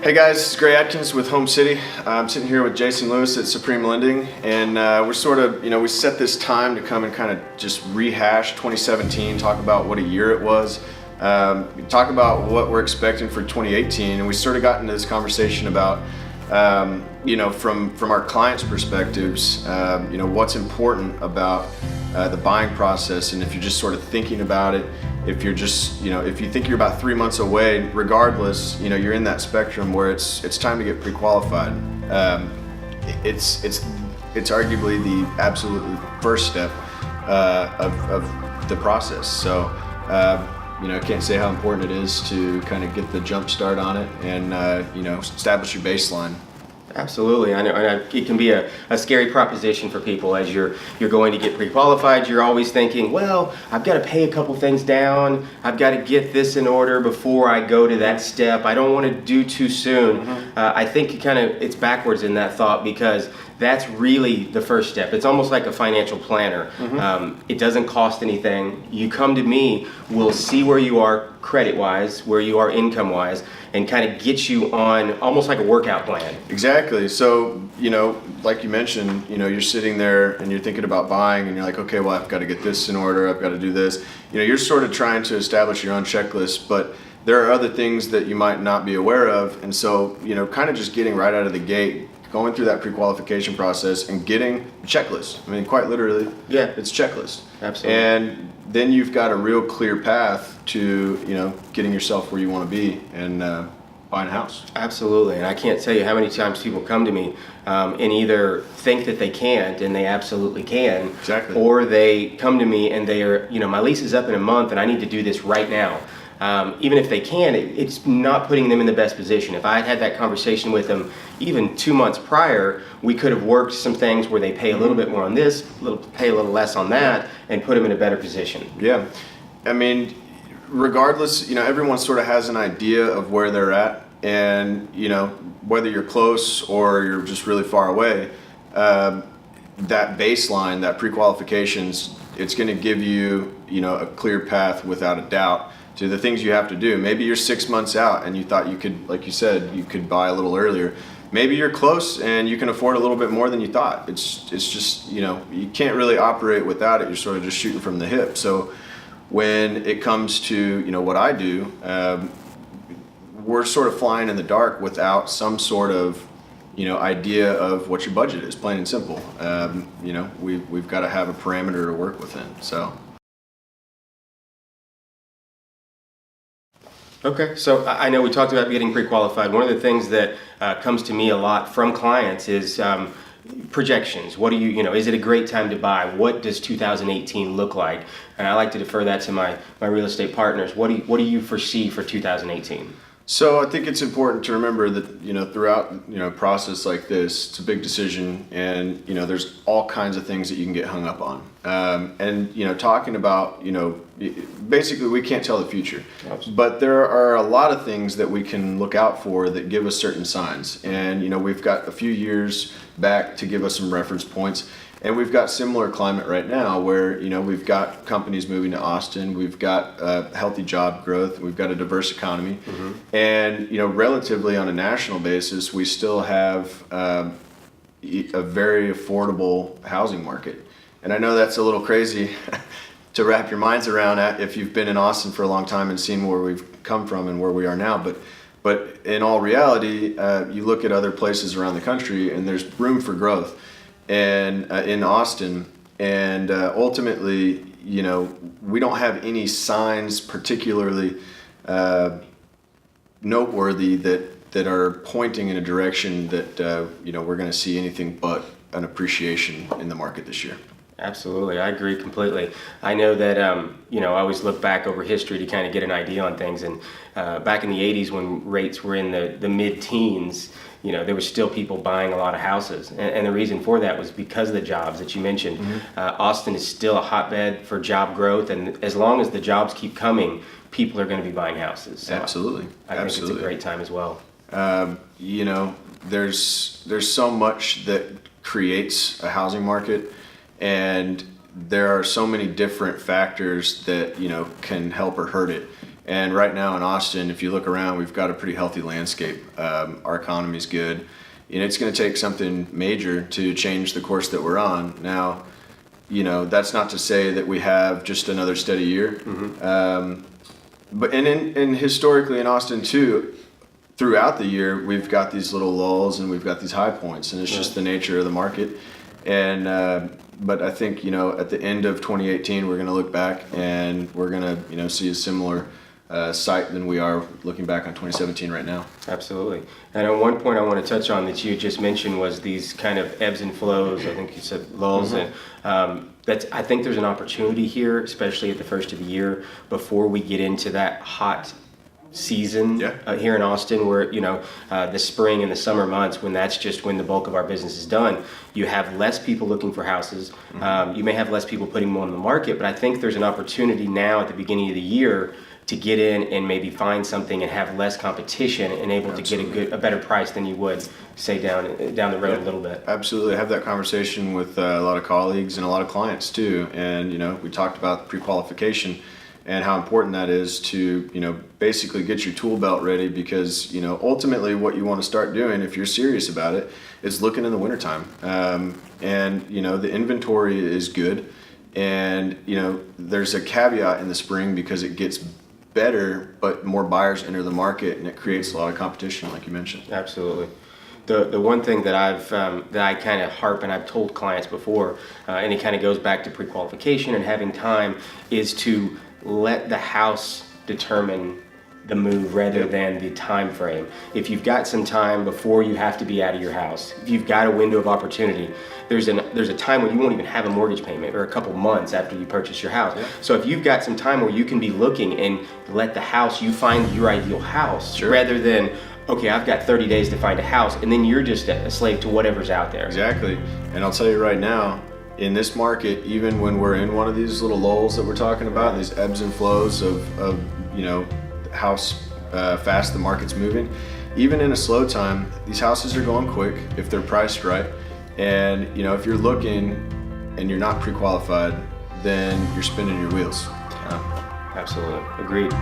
Hey guys, it's Adkins with Home City. I'm sitting here with Jason Lewis at Supreme Lending, and we're sort of, we set this time to come and kind of just rehash 2017, talk about what a year it was, talk about what we're expecting for 2018, and we sort of got into this conversation about, from our clients' perspectives, what's important about the buying process, and if you're just sort of thinking about it, if you're just, if you think you're about 3 months away, regardless, you're in that spectrum where it's time to get pre-qualified. It's arguably the absolutely first step of the process. So, I can't say how important it is to kind of get the jump start on it and, establish your baseline. Absolutely. I know it can be a scary proposition for people as you're going to get pre-qualified. You're always thinking, well, I've got to pay a couple things down. I've got to get this in order before I go to that step. I don't want to do too soon. Mm-hmm. I think it's backwards in that thought, because that's really the first step. It's almost like a financial planner. Mm-hmm. It doesn't cost anything. You come to me, we'll see where you are credit-wise, where you are income-wise, and kind of get you on almost like a workout plan. Exactly. So, like you mentioned, you're sitting there and you're thinking about buying and you're like, okay, well, I've got to get this in order. I've got to do this. You're sort of trying to establish your own checklist, but there are other things that you might not be aware of. And so, kind of just getting right out of the gate, going through that pre-qualification process and getting a checklist. I mean, quite literally, yeah, it's a checklist. Absolutely. And then you've got a real clear path to, getting yourself where you want to be and buying a house. Absolutely. And I can't tell you how many times people come to me and either think that they can't, and they absolutely can. Exactly. Or they come to me and they are, my lease is up in a month and I need to do this right now. Even if they can, it's not putting them in the best position. If I had that conversation with them even 2 months prior, we could have worked some things where they pay a little bit more on this, pay a little less on that, and put them in a better position. Yeah. I mean, regardless, everyone sort of has an idea of where they're at, and, whether you're close or you're just really far away, that baseline, that pre-qualifications, it's going to give you, a clear path without a doubt to the things you have to do. Maybe you're 6 months out and you thought you could, like you said, you could buy a little earlier. Maybe you're close and you can afford a little bit more than you thought. It's just, you can't really operate without it. You're sort of just shooting from the hip. So when it comes to, what I do, we're sort of flying in the dark without some sort of, idea of what your budget is, plain and simple. We've got to have a parameter to work within, so. Okay, so I know we talked about getting pre-qualified. One of the things that comes to me a lot from clients is projections. What do is it a great time to buy? What does 2018 look like? And I like to defer that to my real estate partners. What do you foresee for 2018? So I think it's important to remember that, throughout, a process like this, it's a big decision, and, there's all kinds of things that you can get hung up on. And, talking about, basically we can't tell the future. Absolutely. But there are a lot of things that we can look out for that give us certain signs. And, we've got a few years back to give us some reference points. And we've got similar climate right now where, we've got companies moving to Austin, we've got healthy job growth, we've got a diverse economy. Mm-hmm. And, relatively on a national basis, we still have a very affordable housing market. And I know that's a little crazy to wrap your minds around if you've been in Austin for a long time and seen where we've come from and where we are now. But in all reality, you look at other places around the country and there's room for growth. And in Austin, and ultimately, we don't have any signs particularly noteworthy that are pointing in a direction that we're going to see anything but an appreciation in the market this year. Absolutely, I agree completely. I know that I always look back over history to kind of get an idea on things, and back in the 80s when rates were in the mid-teens, there were still people buying a lot of houses. And the reason for that was because of the jobs that you mentioned. Mm-hmm. Austin is still a hotbed for job growth, and as long as the jobs keep coming, people are going to be buying houses. So Absolutely. I think it's a great time as well. There's so much that creates a housing market, and there are so many different factors that, can help or hurt it. And right now in Austin, if you look around, we've got a pretty healthy landscape. Our economy's good. And it's going to take something major to change the course that we're on. Now, that's not to say that we have just another steady year. But historically in Austin too, throughout the year, we've got these little lulls and we've got these high points, and it's just the nature of the market. And but I think at the end of 2018, we're going to look back and we're going to see a similar sight than we are looking back on 2017 right now. Absolutely. And on one point I want to touch on that you just mentioned was these kind of ebbs and flows. I think you said lulls, and I think there's an opportunity here, especially at the first of the year, before we get into that hot season here in Austin, where the spring and the summer months, when that's just when the bulk of our business is done. You have less people looking for houses. You may have less people putting them on the market, but I think there's an opportunity now at the beginning of the year to get in and maybe find something and have less competition and able to get a better price than you would say down the road a little bit. Absolutely. I have that conversation with a lot of colleagues and a lot of clients too. And we talked about pre-qualification and how important that is to basically get your tool belt ready, because ultimately what you want to start doing if you're serious about it is looking in the wintertime. And the inventory is good, and there's a caveat in the spring because it gets better, but more buyers enter the market and it creates a lot of competition, like you mentioned. Absolutely. The one thing that I kind of harp, and I've told clients before, and it kind of goes back to pre-qualification and having time, is to let the house determine the move rather than the time frame. If you've got some time before you have to be out of your house, if you've got a window of opportunity, there's a time when you won't even have a mortgage payment, or a couple months after you purchase your house. So if you've got some time where you can be looking and let the house, you find your ideal house, rather than, okay, I've got 30 days to find a house, and then you're just a slave to whatever's out there. Exactly. And I'll tell you right now, in this market, even when we're in one of these little lulls that we're talking about, these ebbs and flows of how fast the market's moving, even in a slow time, these houses are going quick if they're priced right. And if you're looking and you're not pre-qualified, then you're spinning your wheels. Absolutely. Agreed.